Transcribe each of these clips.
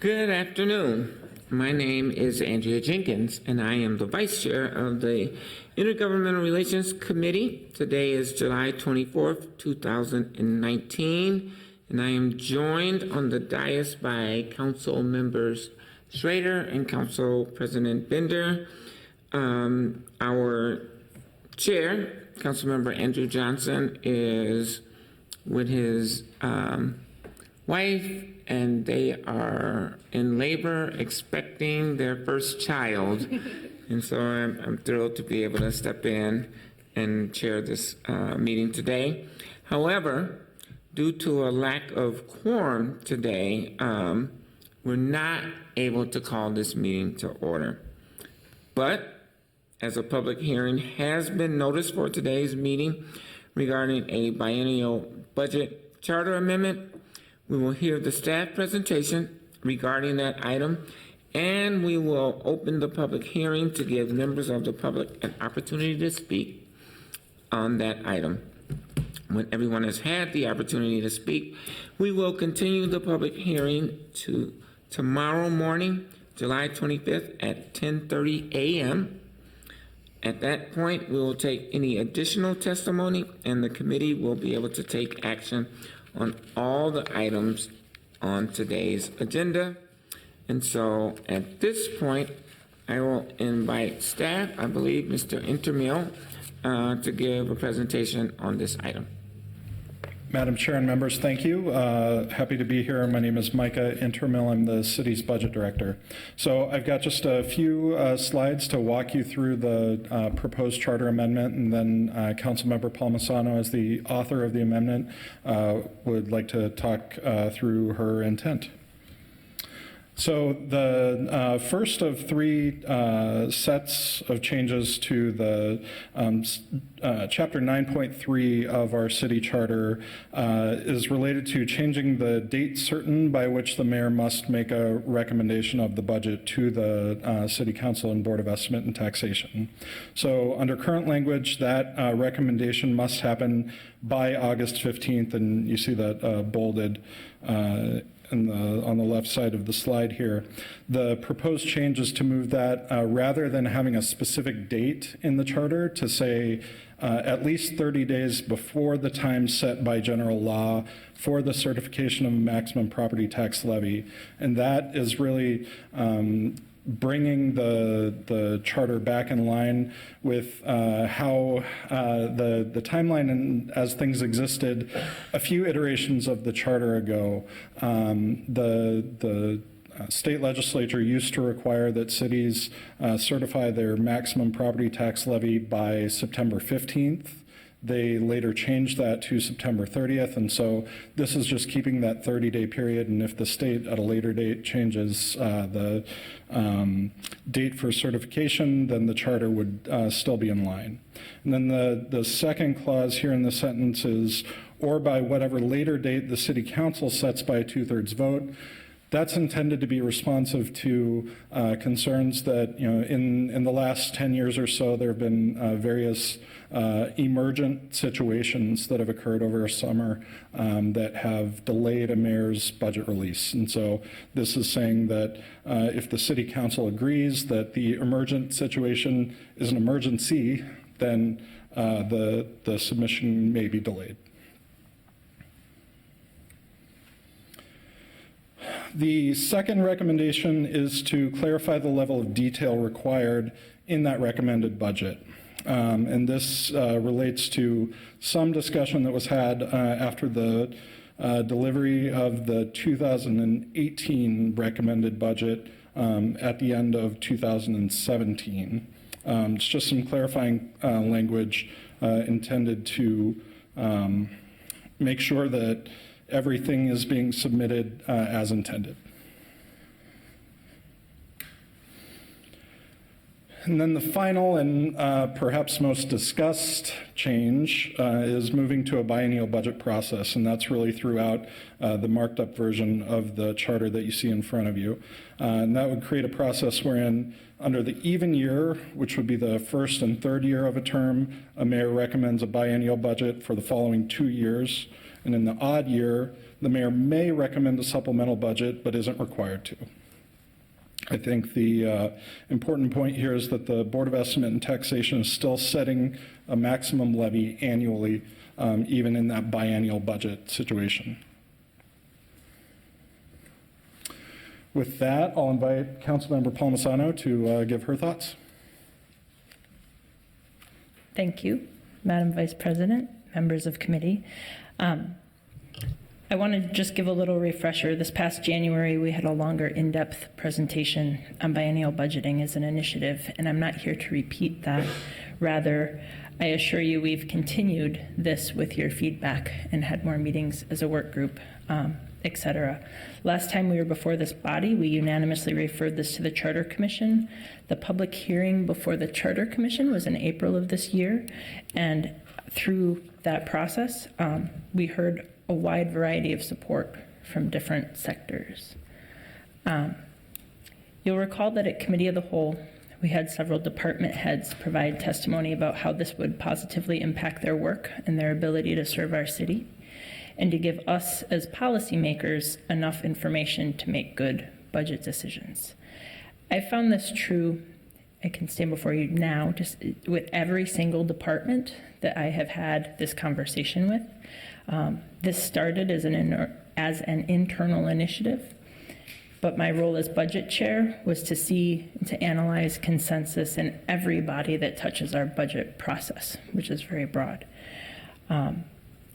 Good afternoon. My name is Andrea Jenkins, and I am the Vice Chair of the Intergovernmental Relations Committee. Today is July 24th, 2019, and I am joined on the dais by Council Members Schrader and Council President Bender. Our Chair, Councilmember Andrew Johnson, is with his wife, and they are in labor expecting their first child. And so I'm thrilled to be able to step in and chair this meeting today. However, due to a lack of quorum today, we're not able to call this meeting to order. But as a public hearing has been noticed for today's meeting regarding a biennial budget charter amendment, we will hear the staff presentation regarding that item, and we will open the public hearing to give members of the public an opportunity to speak on that item. When everyone has had the opportunity to speak, we will continue the public hearing to tomorrow morning, July 25th at 10:30 a.m. At that point, we will take any additional testimony, and the committee will be able to take action on all the items on today's agenda. And so at this point, I will invite staff, I believe Mr. Intermill, to give a presentation on this item. Madam Chair and members, thank you. Happy to be here. My name is Micah Intermill. I'm the city's budget director. So I've got just a few slides to walk you through the proposed charter amendment, and then Councilmember Palmisano, as the author of the amendment, would like to talk through her intent. So the first of three sets of changes to the Chapter 9.3 of our city charter is related to changing the date certain by which the mayor must make a recommendation of the budget to the City Council and Board of Estimate and Taxation. So under current language, that recommendation must happen by August 15th, and you see that bolded on the left side of the slide here. The proposed change is to move that rather than having a specific date in the charter to say at least 30 days before the time set by general law for the certification of a maximum property tax levy. And that is really bringing the charter back in line with how the timeline and as things existed a few iterations of the charter ago. The state legislature used to require that cities certify their maximum property tax levy by September 15th. They later changed that to September 30th, and so this is just keeping that 30-day period, and if the state at a later date changes the date for certification, then the charter would still be in line. And then the second clause here in the sentence is, or by whatever later date the city council sets by a 2/3 vote. That's intended to be responsive to concerns that, in the last 10 years or so, there have been various emergent situations that have occurred over a summer that have delayed a mayor's budget release. And so this is saying that if the city council agrees that the emergent situation is an emergency, then the submission may be delayed. The second recommendation is to clarify the level of detail required in that recommended budget. And this relates to some discussion that was had after the delivery of the 2018 recommended budget at the end of 2017. It's just some clarifying language intended to make sure that everything is being submitted as intended. And then the final and perhaps most discussed change is moving to a biennial budget process, and that's really throughout the marked up version of the charter that you see in front of you. And that would create a process wherein under the even year, which would be the first and third year of a term, a mayor recommends a biennial budget for the following 2 years. And in the odd year, the mayor may recommend a supplemental budget, but isn't required to. I think the important point here is that the Board of Estimate and Taxation is still setting a maximum levy annually, even in that biennial budget situation. With that, I'll invite Councilmember Palmisano to give her thoughts. Thank you, Madam Vice President, members of committee. I want to just give a little refresher. This past January, we had a longer in-depth presentation on biennial budgeting as an initiative, and I'm not here to repeat that. Rather, I assure you we've continued this with your feedback and had more meetings as a work group, et cetera. Last time we were before this body, we unanimously referred this to the Charter Commission. The public hearing before the Charter Commission was in April of this year, and through that process, we heard a wide variety of support from different sectors. You'll recall that at Committee of the Whole, we had several department heads provide testimony about how this would positively impact their work and their ability to serve our city, and to give us as policymakers enough information to make good budget decisions. I found this true, I can stand before you now, just with every single department that I have had this conversation with. This started as an internal initiative, but my role as budget chair was to see and to analyze consensus in every body that touches our budget process, which is very broad.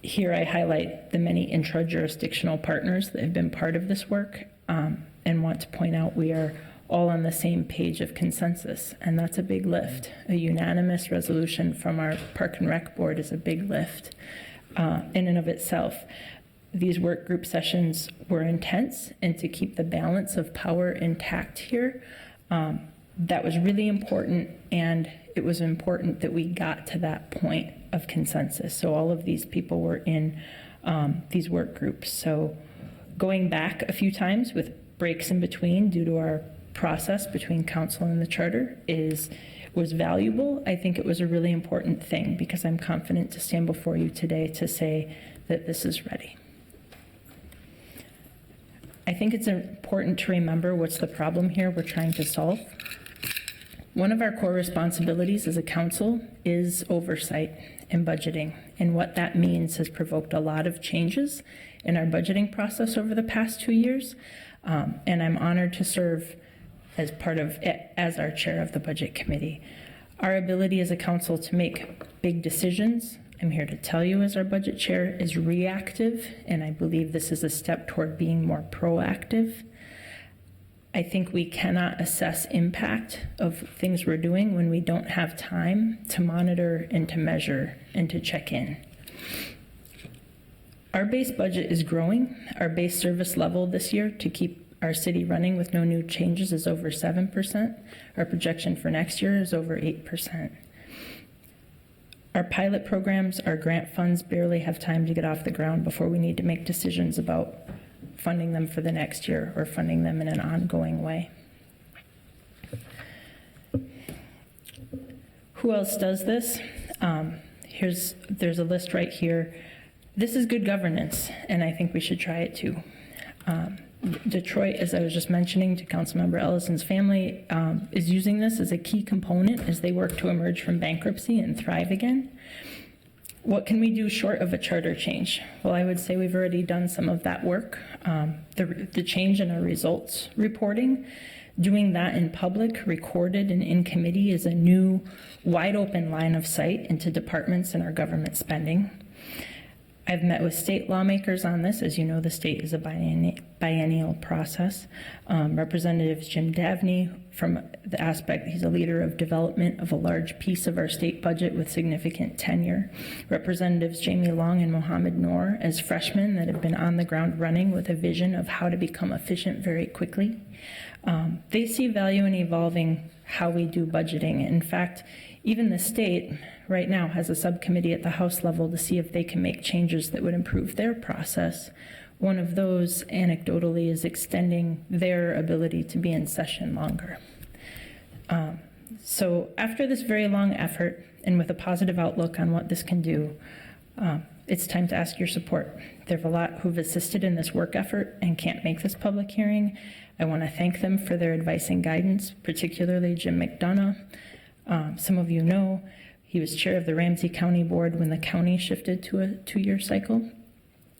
Here I highlight the many intra-jurisdictional partners that have been part of this work, and want to point out we are all on the same page of consensus, and that's a big lift. A unanimous resolution from our Park and Rec Board is a big lift in and of itself. These work group sessions were intense, and to keep the balance of power intact here, that was really important, and it was important that we got to that point of consensus. So all of these people were in these work groups. So going back a few times with breaks in between due to our process between council and the charter was valuable. I think it was a really important thing because I'm confident to stand before you today to say that this is ready. I think it's important to remember what's the problem here we're trying to solve. One of our core responsibilities as a council is oversight and budgeting, and what that means has provoked a lot of changes in our budgeting process over the past 2 years, and I'm honored to serve as our chair of the budget committee. Our ability as a council to make big decisions, I'm here to tell you as our budget chair, is reactive, and I believe this is a step toward being more proactive. I think we cannot assess impact of things we're doing when we don't have time to monitor and to measure and to check in. Our base budget is growing. Our base service level this year to keep our city running with no new changes is over 7%. Our projection for next year is over 8%. Our pilot programs, our grant funds barely have time to get off the ground before we need to make decisions about funding them for the next year or funding them in an ongoing way. Who else does this? There's a list right here. This is good governance, and I think we should try it too. Detroit, as I was just mentioning to Councilmember Ellison's family, is using this as a key component as they work to emerge from bankruptcy and thrive again. What can we do short of a charter change? Well, I would say we've already done some of that work. The change in our results reporting, doing that in public, recorded and in committee is a new wide open line of sight into departments and our government spending. I've met with state lawmakers on this. As you know, the state is a biennial process. Representative Jim Davney, from the aspect, he's a leader of development of a large piece of our state budget with significant tenure. Representatives Jamie Long and Mohammed Noor as freshmen that have been on the ground running with a vision of how to become efficient very quickly. They see value in evolving how we do budgeting. In fact, even the state right now has a subcommittee at the House level to see if they can make changes that would improve their process. One of those, anecdotally, is extending their ability to be in session longer. So after this very long effort, and with a positive outlook on what this can do, It's time to ask your support. There are a lot who've assisted in this work effort and can't make this public hearing. I want to thank them for their advice and guidance, particularly Jim McDonough. Some of you know he was chair of the Ramsey County Board when the county shifted to a 2-year cycle.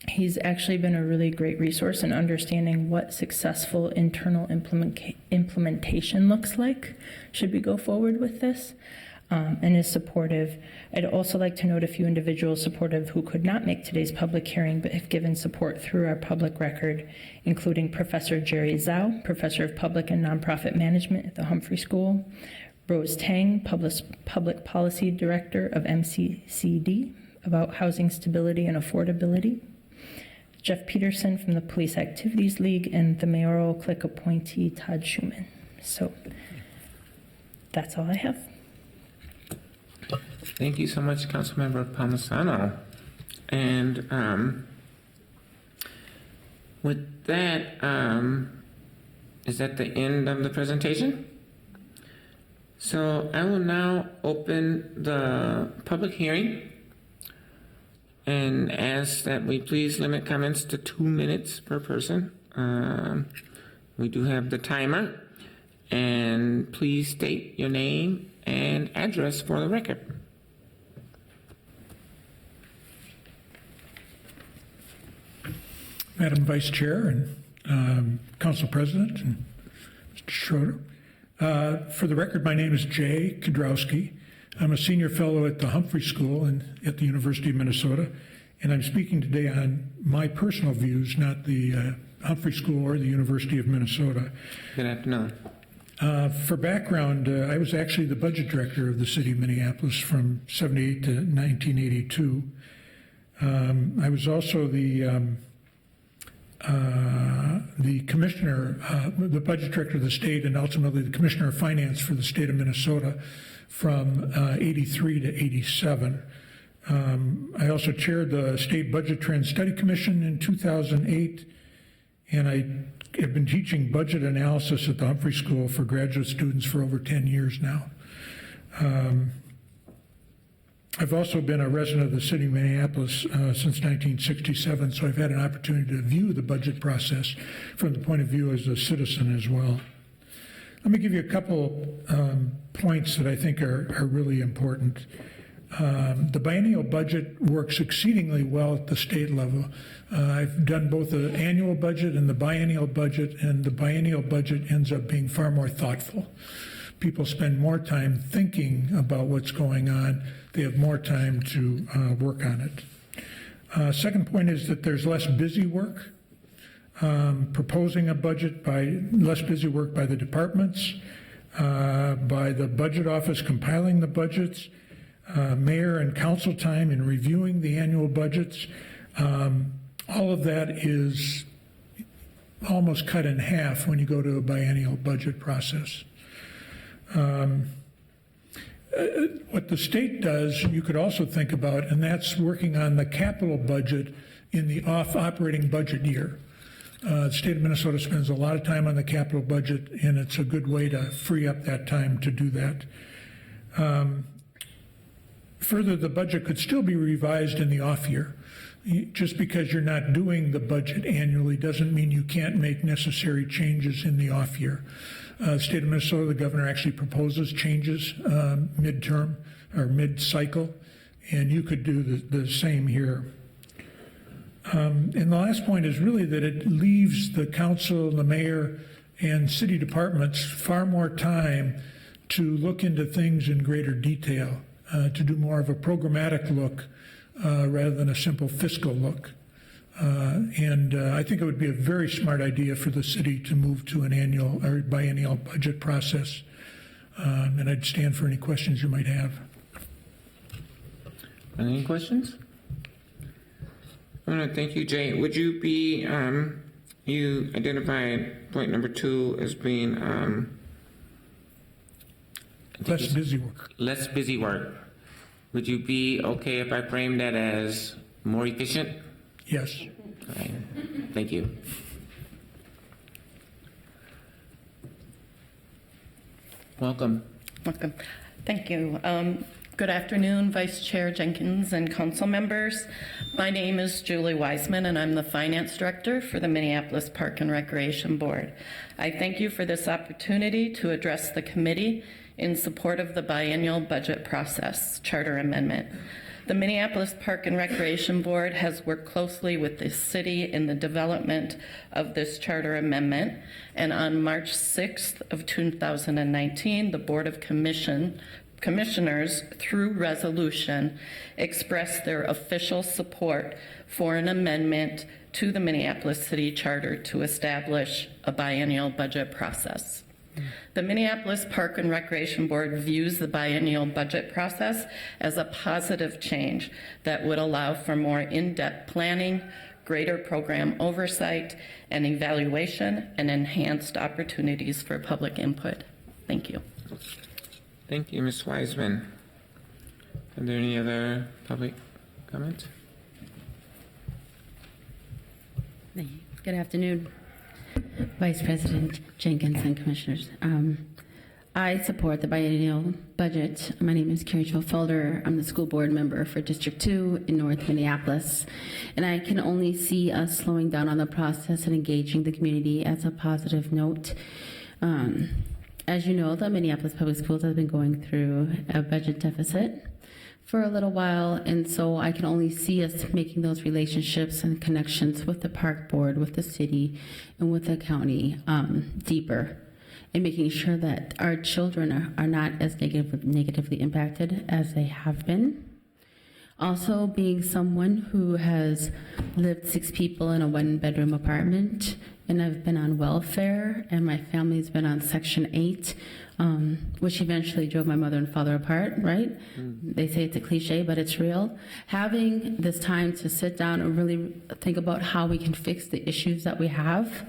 He's actually been a really great resource in understanding what successful internal implementation looks like should we go forward with this, and is supportive. I'd also like to note a few individuals supportive who could not make today's public hearing but have given support through our public record, including Professor Jerry Zhao, Professor of Public and Nonprofit Management at the Humphrey School, Rose Tang, Public Policy Director of MCCD about housing stability and affordability, Jeff Peterson from the Police Activities League, and the mayoral clique appointee, Todd Schuman. So that's all I have. Thank you so much, Councilmember Palmisano. And with that, is that the end of the presentation? So I will now open the public hearing and ask that we please limit comments to 2 minutes per person. We do have the timer, and please state your name and address for the record. Madam Vice Chair and Council President and Mr. Schroeder. For the record, my name is Jay Kudrowski. I'm a senior fellow at the Humphrey School at the University of Minnesota, and I'm speaking today on my personal views, not the Humphrey School or the University of Minnesota. Good afternoon. For background, I was actually the budget director of the city of Minneapolis from 78 to 1982. I was also the commissioner, the budget director of the state, and ultimately the commissioner of finance for the state of Minnesota from 83 to 87. I also chaired the State Budget Trend Study Commission in 2008, and I have been teaching budget analysis at the Humphrey School for graduate students for over 10 years now. I've also been a resident of the city of Minneapolis since 1967, so I've had an opportunity to view the budget process from the point of view as a citizen as well. Let me give you a couple points that I think are really important. The biennial budget works exceedingly well at the state level. I've done both the annual budget and the biennial budget, and the biennial budget ends up being far more thoughtful. People spend more time thinking about what's going on. They have more time to work on it. Second point is that there's less busy work. Proposing a budget less busy work by the departments, by the budget office compiling the budgets, mayor and council time in reviewing the annual budgets. All of that is almost cut in half when you go to a biennial budget process. What the state does, you could also think about, and that's working on the capital budget in the operating budget year. The state of Minnesota spends a lot of time on the capital budget, and it's a good way to free up that time to do that. Further, the budget could still be revised in the off year. Just because you're not doing the budget annually doesn't mean you can't make necessary changes in the off year. The state of Minnesota, the governor actually proposes changes midterm or mid-cycle, and you could do the same here. And the last point is really that it leaves the council, the mayor, and city departments far more time to look into things in greater detail, to do more of a programmatic look rather than a simple fiscal look. And I think it would be a very smart idea for the city to move to an annual or biennial budget process. And I'd stand for any questions you might have. Any questions? I want to thank you, Jay. Would you be, you identified point number 2 as being Less busy work. less busy work. Would you be okay if I frame that as more efficient? Yes. All right. Thank you. Welcome. Welcome. Thank you. Good afternoon, Vice Chair Jenkins and council members. My name is Julie Wiseman, and I'm the Finance Director for the Minneapolis Park and Recreation Board. I thank you for this opportunity to address the committee in support of the biennial budget process charter amendment. The Minneapolis Park and Recreation Board has worked closely with the city in the development of this charter amendment, and on March 6th of 2019, the Board of Commissioners, through resolution, expressed their official support for an amendment to the Minneapolis City Charter to establish a biennial budget process. The Minneapolis Park and Recreation Board views the biennial budget process as a positive change that would allow for more in-depth planning, greater program oversight and evaluation, and enhanced opportunities for public input. Thank you. Thank you, Ms. Wiseman. Are there any other public comments? Good afternoon, Vice President Jenkins and Commissioners. I support the biennial budget. My name is Carrie Jo Felder. I'm the school board member for District 2 in North Minneapolis, and I can only see us slowing down on the process and engaging the community as a positive note. As you know, the Minneapolis Public Schools has been going through a budget deficit for a little while, and so I can only see us making those relationships and connections with the park board, with the city, and with the county deeper, and making sure that our children are not as negatively impacted as they have been. Also, being someone who has lived 6 people in a 1-bedroom apartment, and I've been on welfare, and my family's been on Section 8, which eventually drove my mother and father apart, right? They say it's a cliche, but it's real. Having this time to sit down and really think about how we can fix the issues that we have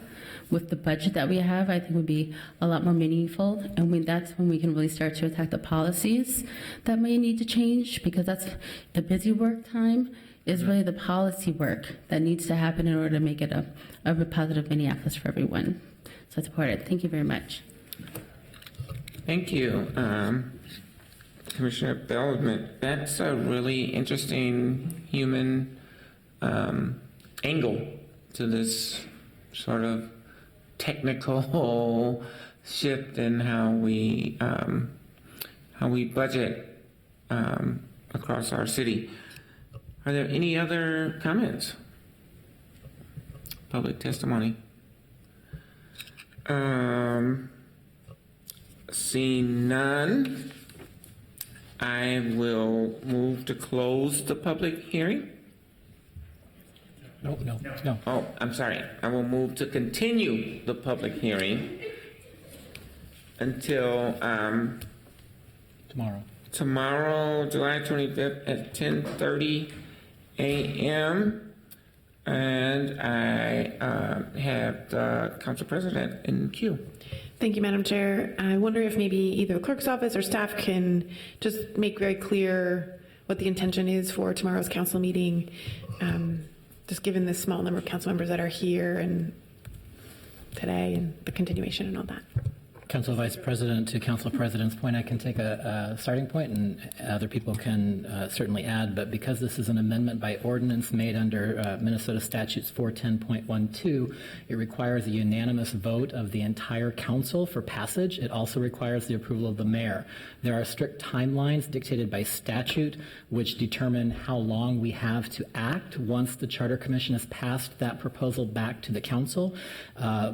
with the budget that we have, I think would be a lot more meaningful. And that's when we can really start to attack the policies that may need to change, because that's the busy work time is really the policy work that needs to happen in order to make it a positive Minneapolis for everyone. So I support it. Thank you very much. Thank you, Commissioner Feldman. That's a really interesting human angle to this sort of technical shift in how we budget across our city. Are there any other comments? Public testimony? Seeing none, I will move to close the public hearing. No. Oh, I'm sorry. I will move to continue the public hearing until tomorrow, July 25th at 10:30 a.m. And I have the council president in queue. Thank you, Madam Chair. I wonder if maybe either the clerk's office or staff can just make very clear what the intention is for tomorrow's council meeting, just given the small number of council members that are here and today and the continuation and all that. Council Vice President, to Council President's point, I can take a starting point, and other people can certainly add, but because this is an amendment by ordinance made under Minnesota Statutes 410.12, it requires a unanimous vote of the entire council for passage. It also requires the approval of the mayor. There are strict timelines dictated by statute which determine how long we have to act once the Charter Commission has passed that proposal back to the council,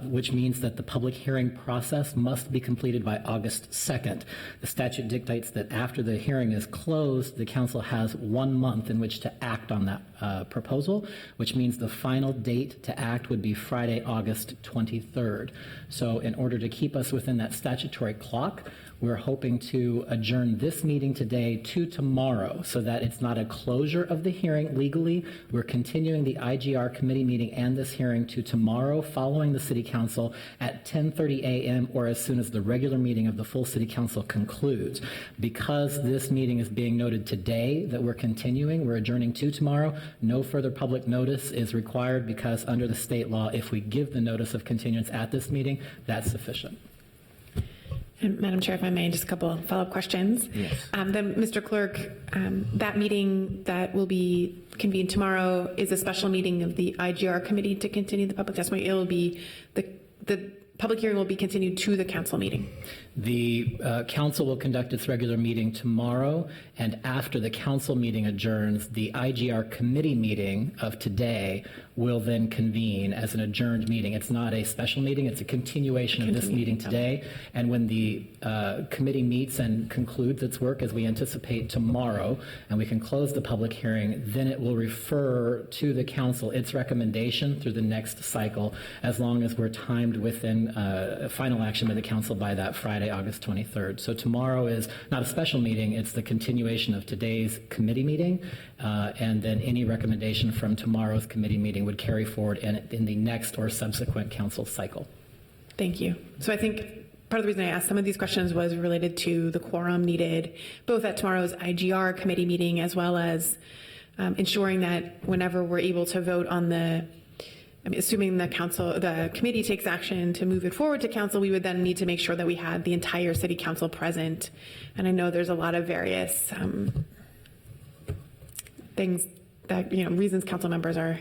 which means that the public hearing process must be completed by August 2nd. The statute dictates that after the hearing is closed, the council has 1 month in which to act on that proposal, which means the final date to act would be Friday, August 23rd. So in order to keep us within that statutory clock, we're hoping to adjourn this meeting today to tomorrow so that it's not a closure of the hearing legally. We're continuing the IGR committee meeting and this hearing to tomorrow following the City Council at 10:30 a.m. or as soon as the regular meeting of the full City Council concludes. Because this meeting is being noted today that we're continuing, we're adjourning to tomorrow. No further public notice is required because under the state law, if we give the notice of continuance at this meeting, that's sufficient. And Madam Chair, if I may, just a couple follow-up questions. Yes. Then, Mr. Clerk, that meeting that will be convened tomorrow is a special meeting of the IGR committee to continue the public testimony. It will be, the public hearing will be continued to the council meeting. The council will conduct its regular meeting tomorrow, and after the council meeting adjourns, the IGR committee meeting of today will then convene as an adjourned meeting. It's not a special meeting, it's a continuation of this meeting today. And when the committee meets and concludes its work, as we anticipate tomorrow, and we can close the public hearing, then it will refer to the council its recommendation through the next cycle, as long as we're timed within final action by the council by that Friday, August 23rd. So tomorrow is not a special meeting, it's the continuation of today's committee meeting, and then any recommendation from tomorrow's committee meeting would carry forward in the next or subsequent council cycle. Thank you. So I think part of the reason I asked some of these questions was related to the quorum needed both at tomorrow's IGR committee meeting as well as ensuring that whenever we're able to vote on assuming the committee takes action to move it forward to council, we would then need to make sure that we had the entire city council present. And I know there's a lot of various things that, reasons council members are.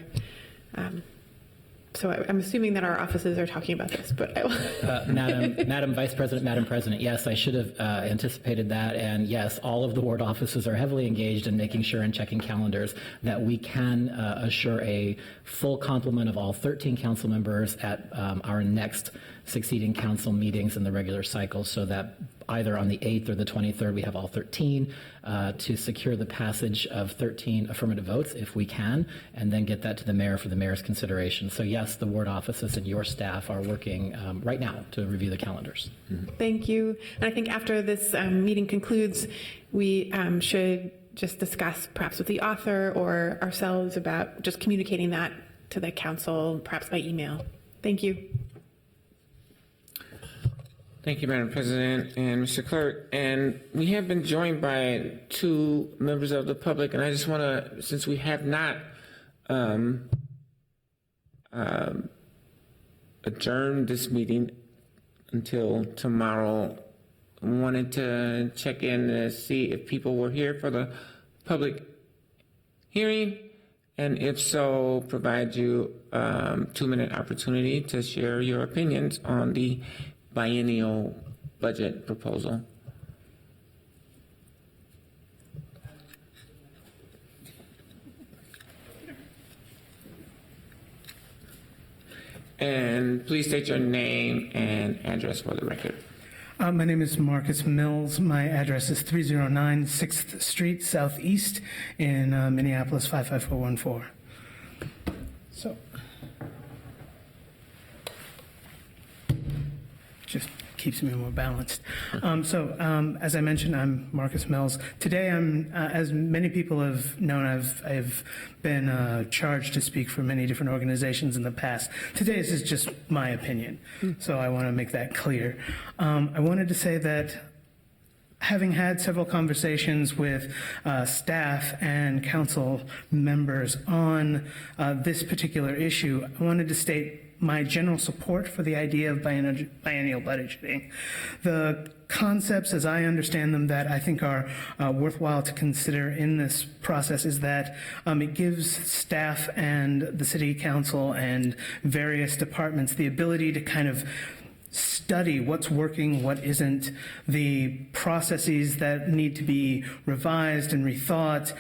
So I'm assuming that our offices are talking about this, but I will. Madam Vice President, Madam President, yes, I should have anticipated that. And yes, all of the ward offices are heavily engaged in making sure and checking calendars that we can assure a full complement of all 13 council members at our next succeeding council meetings in the regular cycle, so that either on the 8th or the 23rd, we have all 13 to secure the passage of 13 affirmative votes if we can, and then get that to the mayor for the mayor's consideration. So yes, the ward offices and your staff are working right now to review the calendars. Thank you. And I think after this meeting concludes, we should just discuss perhaps with the author or ourselves about just communicating that to the council, perhaps by email. Thank you. Thank you, Madam President and Mr. Clerk. And we have been joined by two members of the public, and I just want to, since we have not adjourned this meeting until tomorrow, I wanted to check in to see if people were here for the public hearing, and if so, provide you 2-minute opportunity to share your opinions on the biennial budget proposal. And please state your name and address for the record. My name is Marcus Mills. My address is 309 6th Street Southeast in Minneapolis 55414. So, just keeps me more balanced. As I mentioned, I'm Marcus Mills. Today, as many people have known, I've been charged to speak for many different organizations in the past. Today, this is just my opinion, so I want to make that clear. I wanted to say that having had several conversations with staff and council members on this particular issue, I wanted to state my general support for the idea of biennial budgeting. The concepts, as I understand them, that I think are worthwhile to consider in this process is that it gives staff and the city council and various departments the ability to kind of study what's working, what isn't, the processes that need to be revised and rethought,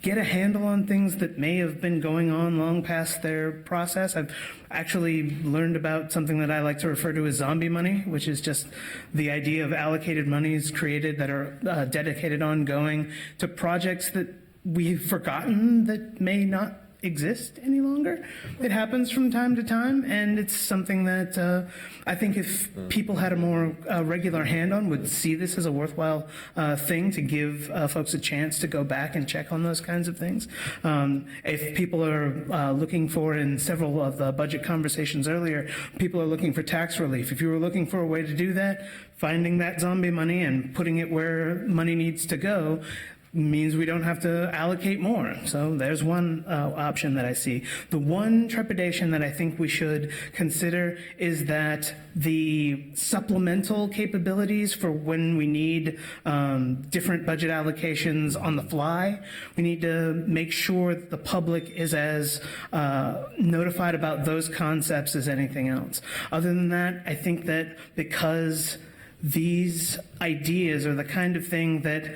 get a handle on things that may have been going on long past their process. I've actually learned about something that I like to refer to as zombie money, which is just the idea of allocated monies created that are dedicated ongoing to projects that we've forgotten that may not exist any longer. It happens from time to time, and it's something that I think if people had a more regular hand on, would see this as a worthwhile thing to give folks a chance to go back and check on those kinds of things. If people are looking for, in several of the budget conversations earlier, people are looking for tax relief. If you were looking for a way to do that, finding that zombie money and putting it where money needs to go, means we don't have to allocate more. So there's one option that I see. The one trepidation that I think we should consider is that the supplemental capabilities for when we need different budget allocations on the fly, we need to make sure that the public is as notified about those concepts as anything else. Other than that, I think that because these ideas are the kind of thing that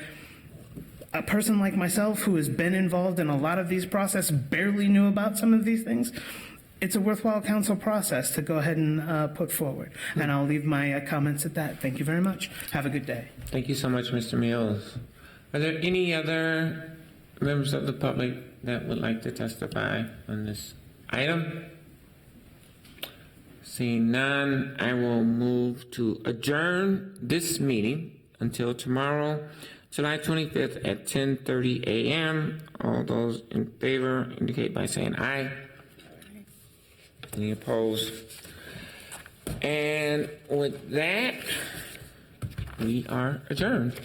a person like myself who has been involved in a lot of these processes barely knew about some of these things, it's a worthwhile council process to go ahead and put forward. And I'll leave my comments at that. Thank you very much. Have a good day. Thank you so much, Mr. Mills. Are there any other members of the public that would like to testify on this item? Seeing none, I will move to adjourn this meeting until tomorrow, July 25th at 10:30 a.m. All those in favor indicate by saying aye. Any opposed? And with that, we are adjourned.